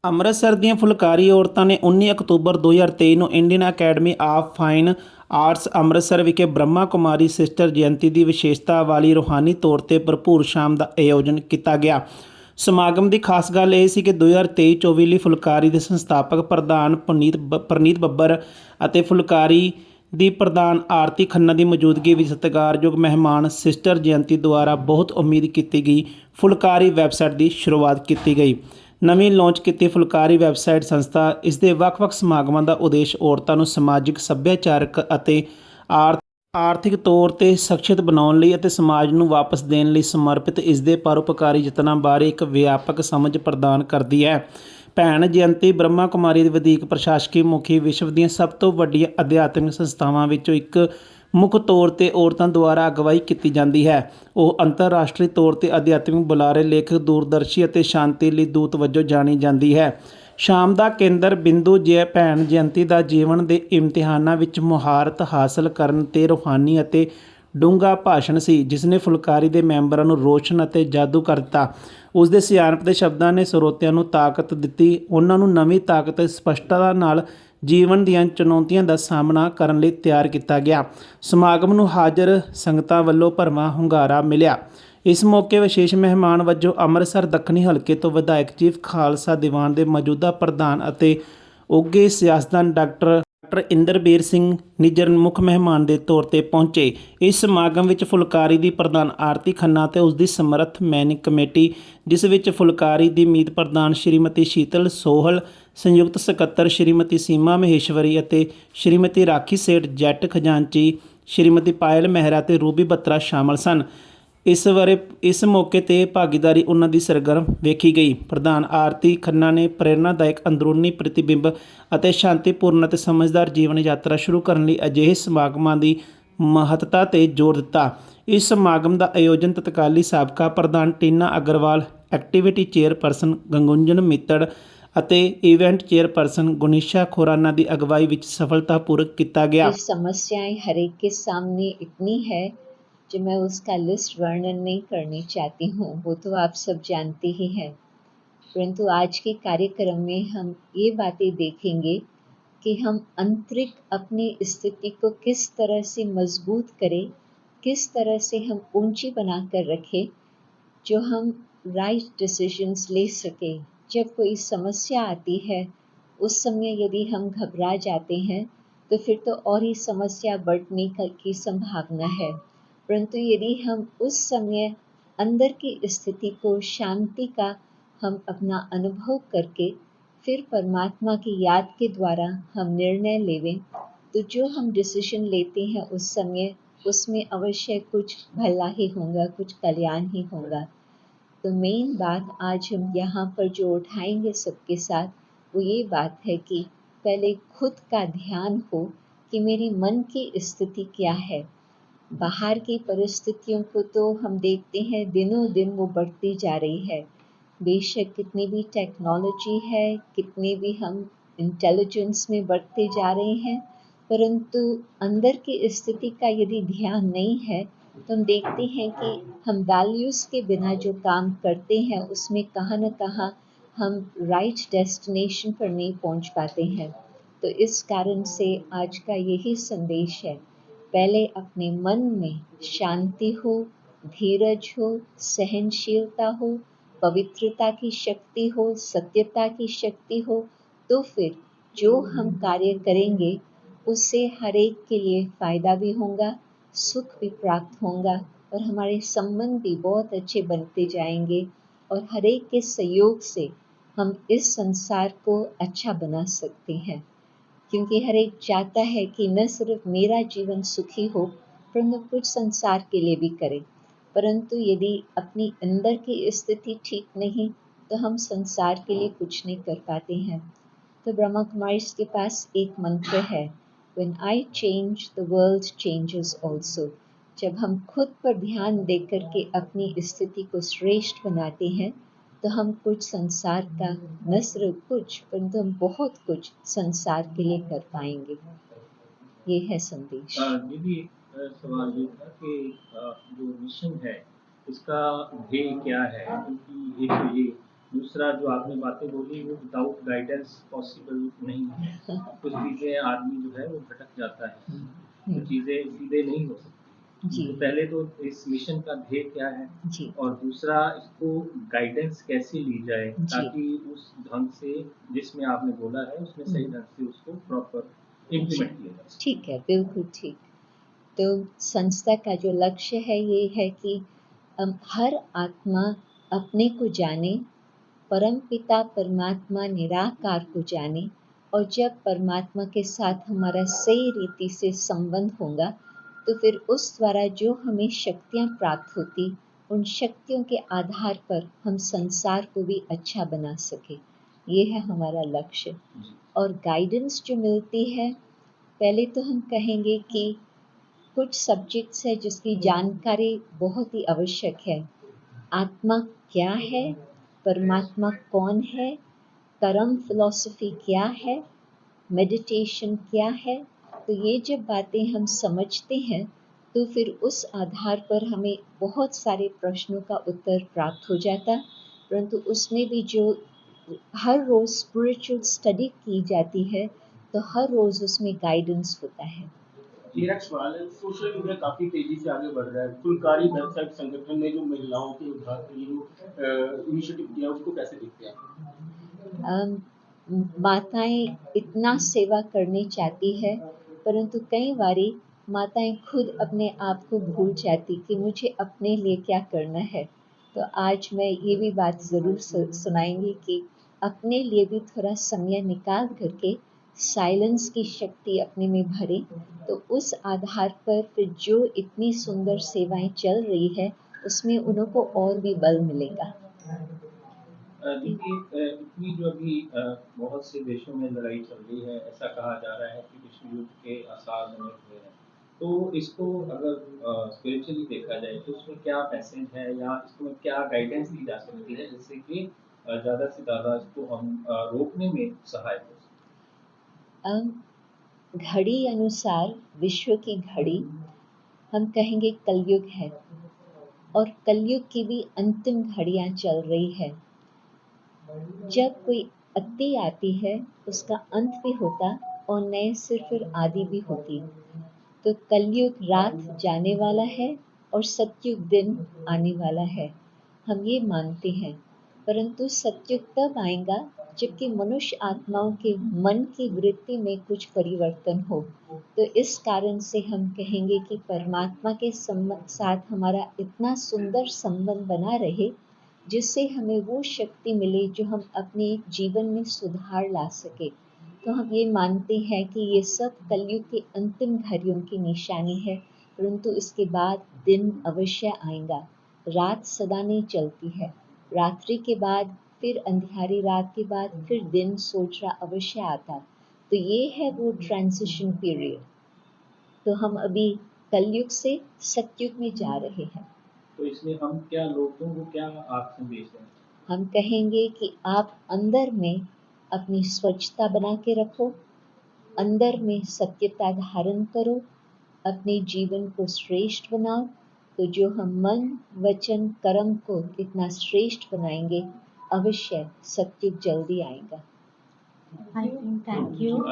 ਅੰਮ੍ਰਿਤਸਰ ਦੀਆਂ ਫੁਲਕਾਰੀ ਔਰਤਾਂ ਨੇ 19 ਅਕਤੂਬਰ 2023 ਨੂੰ Indian academy of fine arts Amritsar ਵਿਖੇ ਬ੍ਰਹਮਾ ਕੁਮਾਰੀ ਸਿਸਟਰ ਜਯੰਤੀ ਦੀ ਵਿਸ਼ੇਸ਼ਤਾ ਵਾਲੀ ਰੂਹਾਨੀ ਤੌਰ ਤੇ ਭਰਪੂਰ ਸ਼ਾਮ ਦਾ ਆਯੋਜਨ ਕੀਤਾ ਗਿਆ। ਸਮਾਗਮ ਦੀ ਖਾਸ ਗੱਲ ਇਹ ਸੀ ਕਿ 2023-24 ਲਈ ਫੁਲਕਾਰੀ ਦੇ ਸੰਸਥਾਪਕ ਪ੍ਰਧਾਨ ਪ੍ਰਨੀਤ ਬੱਬਰ ਅਤੇ ਫੁਲਕਾਰੀ ਦੀ ਪ੍ਰਧਾਨ ਆਰਤੀ ਖੰਨਾ ਦੀ ਮੌਜੂਦਗੀ ਵਿੱਚ ਸਤਿਕਾਰਯੋਗ ਮਹਿਮਾਨ ਸਿਸਟਰ ਜਯੰਤੀ ਦੁਆਰਾ ਬਹੁਤ ਉਮੀਦ ਕੀਤੀ ਗਈ ਫੁਲਕਾਰੀ ਵੈਬਸਾਈਟ ਦੀ ਸ਼ੁਰੂਆਤ ਕੀਤੀ ਗਈ। ਨਵੀਂ ਲਾਂਚ ਕੀਤੀ ਫੁਲਕਾਰੀ ਵੈਬਸਾਈਟ ਸੰਸਥਾ ਇਸ ਦੇ ਵੱਖ-ਵੱਖ ਸਮਾਗਮਾਂ ਦਾ ਉਦੇਸ਼ ਔਰਤਾਂ ਨੂੰ ਸਮਾਜਿਕ, ਸੱਭਿਆਚਾਰਕ ਅਤੇ ਆਰਥਿਕ ਤੌਰ ਤੇ ਸਸ਼ਕਤ ਬਣਾਉਣ ਲਈ ਅਤੇ ਸਮਾਜ ਨੂੰ ਵਾਪਸ ਦੇਣ ਲਈ ਸਮਰਪਿਤ ਇਸ ਦੇ ਪਰਉਪਕਾਰੀ ਯਤਨਾਂ ਬਾਰੇ ਇੱਕ ਵਿਆਪਕ ਸਮਝ ਪ੍ਰਦਾਨ ਕਰਦੀ ਹੈ। ਭੈਣ ਜਯੰਤੀ ਬ੍ਰਹਮਾ ਕੁਮਾਰੀ ਦੀ ਵਧੀਕ ਪ੍ਰਸ਼ਾਸਕੀ ਮੁਖੀ ਵਿਸ਼ਵ ਦੀਆਂ ਸਭ ਤੋਂ ਵੱਡੀਆਂ ਅਧਿਆਤਮਿਕ ਸੰਸਥਾਵਾਂ ਵਿੱਚੋਂ ਇੱਕ ਮੁੱਖ ਤੌਰ ਤੇ ਔਰਤਾਂ ਦੁਆਰਾ ਅਗਵਾਈ ਕੀਤੀ ਜਾਂਦੀ ਹੈ। ਉਹ ਅੰਤਰਰਾਸ਼ਟਰੀ ਤੌਰ ਤੇ ਅਧਿਆਤਮਿਕ ਬੁਲਾਰੇ, ਲੇਖਕ, ਦੂਰਦਰਸ਼ੀ ਅਤੇ ਸ਼ਾਂਤੀ ਲਈ ਦੂਤ ਵਜੋਂ ਜਾਣੀ ਜਾਂਦੀ ਹੈ। ਸ਼ਾਮ ਦਾ ਕੇਂਦਰ ਬਿੰਦੂ ਭੈਣ ਜਯੰਤੀ ਦਾ ਜੀਵਨ ਦੇ ਇਮਤਿਹਾਨਾਂ ਵਿੱਚ ਮੁਹਾਰਤ ਹਾਸਲ ਕਰਨ ਤੇ ਰੂਹਾਨੀ ਅਤੇ ਡੂੰਘਾ ਭਾਸ਼ਣ ਸੀ, ਜਿਸ ਨੇ ਫੁਲਕਾਰੀ ਦੇ ਮੈਂਬਰਾਂ ਨੂੰ ਰੋਸ਼ਨ ਅਤੇ ਜਾਦੂ ਕਰ ਦਿੱਤਾ। ਉਸ ਦੇ ਸਿਆਣਪ ਦੇ ਸ਼ਬਦਾਂ ਨੇ ਸਰੋਤਿਆਂ ਨੂੰ ਤਾਕਤ ਦਿੱਤੀ, ਉਹਨਾਂ ਨੂੰ ਨਵੀਂ ਤਾਕਤ ਅਤੇ ਸਪਸ਼ਟਤਾ ਨਾਲ ਜੀਵਨ ਦੀਆਂ ਚੁਣੌਤੀਆਂ ਦਾ ਸਾਹਮਣਾ ਕਰਨ ਲਈ ਤਿਆਰ ਕੀਤਾ ਗਿਆ। ਸਮਾਗਮ ਨੂੰ ਹਾਜ਼ਰ ਸੰਗਤਾਂ ਵੱਲੋਂ ਭਰਵਾਂ ਹੁੰਗਾਰਾ ਮਿਲਿਆ। ਇਸ ਮੌਕੇ ਵਿਸ਼ੇਸ਼ ਮਹਿਮਾਨ ਵਜੋਂ ਅੰਮ੍ਰਿਤਸਰ ਦੱਖਣੀ ਹਲਕੇ ਤੋਂ ਵਿਧਾਇਕ ਚੀਫ ਖਾਲਸਾ ਦੀਵਾਨ ਦੇ ਮੌਜੂਦਾ ਪ੍ਰਧਾਨ ਅਤੇ ਉੱਘੇ ਸਿਆਸਤਦਾਨ ਡਾਕਟਰ ਇੰਦਰਬੀਰ ਸਿੰਘ ਨਿੱਜਰ ਮੁੱਖ ਮਹਿਮਾਨ ਦੇ ਤੌਰ ਤੇ ਪਹੁੰਚੇ। ਇਸ ਸਮਾਗਮ ਵਿੱਚ ਫੁਲਕਾਰੀ ਦੀ ਪ੍ਰਧਾਨ ਆਰਤੀ ਖੰਨਾ ਅਤੇ ਉਸ ਦੀ ਸਮਰੱਥ ਮੈਨੇਜਿੰਗ ਕਮੇਟੀ, ਜਿਸ ਵਿੱਚ ਫੁਲਕਾਰੀ ਦੀ ਮੀਤ ਪ੍ਰਧਾਨ ਸ਼੍ਰੀਮਤੀ ਸ਼ੀਤਲ ਸੋਹਲ, ਸੰਯੁਕਤ ਸਕੱਤਰ ਸ਼੍ਰੀਮਤੀ ਸੀਮਾ ਮਹੇਸ਼ਵਰੀ ਅਤੇ ਸ਼੍ਰੀਮਤੀ ਰਾਖੀ ਸੇਠ, ਜੈਟ ਖਜ਼ਾਨਚੀ ਸ਼੍ਰੀਮਤੀ ਪਾਇਲ ਮਹਿਰਾ ਅਤੇ ਰੂਬੀ ਬੱਤਰਾ ਸ਼ਾਮਲ ਸਨ। ਇਸ ਮੌਕੇ ਤੇ ਭਾਗੀਦਾਰੀ ਉਹਨਾਂ ਦੀ ਸਰਗਰਮ ਵੇਖੀ ਗਈ। ਪ੍ਰਧਾਨ ਆਰਤੀ ਖੰਨਾ ਨੇ ਪ੍ਰੇਰਨਾਦਾਇਕ ਅੰਦਰੂਨੀ ਪ੍ਰਤੀਬਿੰਬ ਅਤੇ ਸ਼ਾਂਤੀਪੂਰਨ ਅਤੇ ਸਮਝਦਾਰ ਜੀਵਨ ਯਾਤਰਾ ਸ਼ੁਰੂ ਕਰਨ ਲਈ ਅਜਿਹੇ ਸਮਾਗਮਾਂ ਦੀ ਮਹੱਤਤਾ ਤੇ ਜ਼ੋਰ ਦਿੱਤਾ। ਇਸ ਸਮਾਗਮ ਦਾ ਆਯੋਜਨ ਤਤਕਾਲੀ ਸਾਬਕਾ ਪ੍ਰਧਾਨ ਟੀਨਾ ਅਗਰਵਾਲ, ਐਕਟੀਵਿਟੀ ਚੇਅਰਪਰਸਨ ਗੰਗੂੰਜਨ ਮਿੱਤੜ ਅਤੇ ਇਵੈਂਟ ਚੇਅਰਪਰਸਨ ਗੁਨੀਸ਼ਾ ਖੁਰਾਨਾ ਦੀ ਅਗਵਾਈ ਵਿੱਚ सफलतापूर्वक किया गया। समस्याएं हर एक के सामने इतनी है जो मैं उसका लिस्ट वर्णन नहीं करनी चाहती हूँ, वो तो आप सब जानते ही हैं। परंतु आज के कार्यक्रम में हम ये बातें देखेंगे कि हम आंतरिक अपनी स्थिति को किस तरह से मजबूत करें, किस तरह से हम ऊंची बनाकर रखें, जो हम राइट डिसीजंस ले सकें। जब कोई समस्या आती है उस समय यदि हम घबरा जाते हैं तो फिर तो और ही समस्या बढ़ने की संभावना है। परंतु यदि हम उस समय अंदर की स्थिति को, शांति का हम अपना अनुभव करके फिर परमात्मा की याद के द्वारा हम निर्णय लेवें, तो जो हम डिसीजन लेते हैं उस समय उसमें अवश्य कुछ भला ही होगा, कुछ कल्याण ही होगा। तो मेन बात आज हम यहाँ पर जो उठाएंगे सबके साथ, वो ये बात है कि पहले खुद का ध्यान हो कि मेरी मन की स्थिति क्या है। बाहर की परिस्थितियों को तो हम देखते हैं दिनों दिन वो बढ़ती जा रही है। बेशक कितनी भी टेक्नोलॉजी है, कितने भी हम इंटेलिजेंस में बढ़ते जा रहे हैं, परंतु अंदर की स्थिति का यदि ध्यान नहीं है तो हम देखते हैं कि हम वैल्यूज़ के बिना जो काम करते हैं उसमें कहाँ न कहाँ हम राइट डेस्टिनेशन पर नहीं पहुंच पाते हैं। तो इस कारण से आज का यही संदेश है, पहले अपने मन में शांति हो, धीरज हो, सहनशीलता हो, पवित्रता की शक्ति हो, सत्यता की शक्ति हो, तो फिर जो हम कार्य करेंगे उससे हर एक के लिए फ़ायदा भी होगा, सुख भी प्राप्त होगा और हमारे संबंध भी बहुत अच्छे बनते जाएंगे और हर एक के सहयोग से हम इस संसार को अच्छा बना सकते हैं। क्योंकि हर एक चाहता है कि न सिर्फ मेरा जीवन सुखी हो परंतु कुछ संसार के लिए भी करें। परंतु यदि अपनी अंदर की स्थिति ठीक नहीं तो हम संसार के लिए कुछ नहीं कर पाते हैं। तो ब्रह्मा कुमारी के पास एक मंत्र है, When I change, the world changes also। जब हम खुद पर ध्यान देकर के अपनी स्थिति को श्रेष्ठ बनाते हैं तो हम कुछ संसार का, न सिर्फ कुछ परंतु हम बहुत कुछ संसार के लिए कर पाएंगे। ये है संदेश। दीदी, सवाल ये था कि जो मिशन है इसका ध्येय क्या है, क्योंकि एक तो ये दूसरा जो आपने बातें बोली वो विदाउट गाइडेंस पॉसिबल नहीं है। कुछ चीज़ें आदमी जो है वो भटक जाता है, कुछ चीज़ें सीधे नहीं हो सकती। जी तो पहले तो इस मिशन का ध्येय क्या है जी और दूसरा इसको गाइडेंस कैसे ली जाए जी ताकि उस ढंग से जिसमें आपने बोला है उसमें सही ढंग से उसको प्रॉपर जी इम्प्लीमेंट किया जा सके। ठीक है, बिल्कुल ठीक। तो संस्था का जो लक्ष्य है ये है कि हर आत्मा अपने को जाने, परमपिता परमात्मा निराकार को जाने, और जब परमात्मा के साथ हमारा सही रीति से संबंध होगा तो फिर उस द्वारा जो हमें शक्तियाँ प्राप्त होती, उन शक्तियों के आधार पर हम संसार को भी अच्छा बना सके। ये है हमारा लक्ष्य। जी, और गाइडेंस जो मिलती है, पहले तो हम कहेंगे कि कुछ सब्जेक्ट्स है जिसकी जानकारी बहुत ही आवश्यक है। आत्मा क्या है, परमात्मा कौन है, कर्म फिलॉसफी क्या है, मेडिटेशन क्या है। तो ये जब बातें हम समझते हैं तो फिर उस आधार पर हमें बहुत सारे प्रश्नों का उत्तर प्राप्त हो जाता। परंतु उसमें भी जो हर रोज़ स्पिरिचुअल स्टडी की जाती है तो हर रोज़ उसमें गाइडेंस होता है। मेरा एक सवाल है, सोशल मीडिया काफ़ी तेज़ी से आगे बढ़ रहा है। फुलकारी वेबसाइट संगठन ने जो महिलाओं के उद्धार के लिए इनिशिएटिव किया, उसको कैसे देखते हैं आप? अम, माताएं इतना सेवा करनी चाहती है, परंतु कई बारी माताएं खुद अपने आप को भूल जाती कि मुझे अपने लिए क्या करना है। तो आज मैं ये भी बात ज़रूर सुनाएंगी कि अपने लिए भी थोड़ा समय निकाल करके साइलेंस की शक्ति अपने में भरें, तो उस आधार पर फिर जो इतनी सुंदर सेवाएं चल रही है उसमें उनको और भी बल मिलेगा। देखिए इतनी जो अभी बहुत से देशों में लड़ाई चल रही है, ऐसा कहा जा रहा है कि विश्व युद्ध के आसार बने हुए हैं। तो इसको अगर स्पिरिचुअली देखा जाए तो उसमें क्या मैसेज है या इसमें क्या गाइडेंस दी जा सकती है जिससे कि ज़्यादा से ज़्यादा इसको हम रोकने में सहायक हो सकें? घड़ी अनुसार विश्व की घड़ी हम कहेंगे कलयुग है, और कलयुग की भी अंतिम घड़ियां चल रही है। जब कोई अति आती है उसका अंत भी होता और नए सिर फिर आदि भी होती। तो कलयुग रात जाने वाला है और सतयुग दिन आने वाला है, हम ये मानते हैं। परंतु सतयुग तब आएगा जबकि मनुष्य आत्माओं के मन की वृत्ति में कुछ परिवर्तन हो। तो इस कारण से हम कहेंगे कि परमात्मा के साथ हमारा इतना सुंदर संबंध बना रहे जिससे हमें वो शक्ति मिले जो हम अपने जीवन में सुधार ला सके। तो हम ये मानते हैं कि ये सब कलयुग की अंतिम घड़ियों की निशानी है, परंतु इसके बाद दिन अवश्य आएगा। रात सदा नहीं चलती है, रात्रि के बाद फिर अंधियारी रात के बाद फिर दिन सोचरा अवश्य आता। तो ये है वो ट्रांजिशन पीरियड। तो हम अभी कलयुग से सतयुग में जा रहे हैं। तो इसमें हम क्या लोगों को क्या आप संदेश दें? हम कहेंगे कि आप अंदर में अपनी स्वच्छता बना के रखो, अंदर में सत्यता धारण करो, अपने जीवन को श्रेष्ठ बनाओ। तो जो हम मन वचन कर्म को इतना श्रेष्ठ बनाएंगे, अवश्य सत्युग जल्दी आएगा। I think thank you.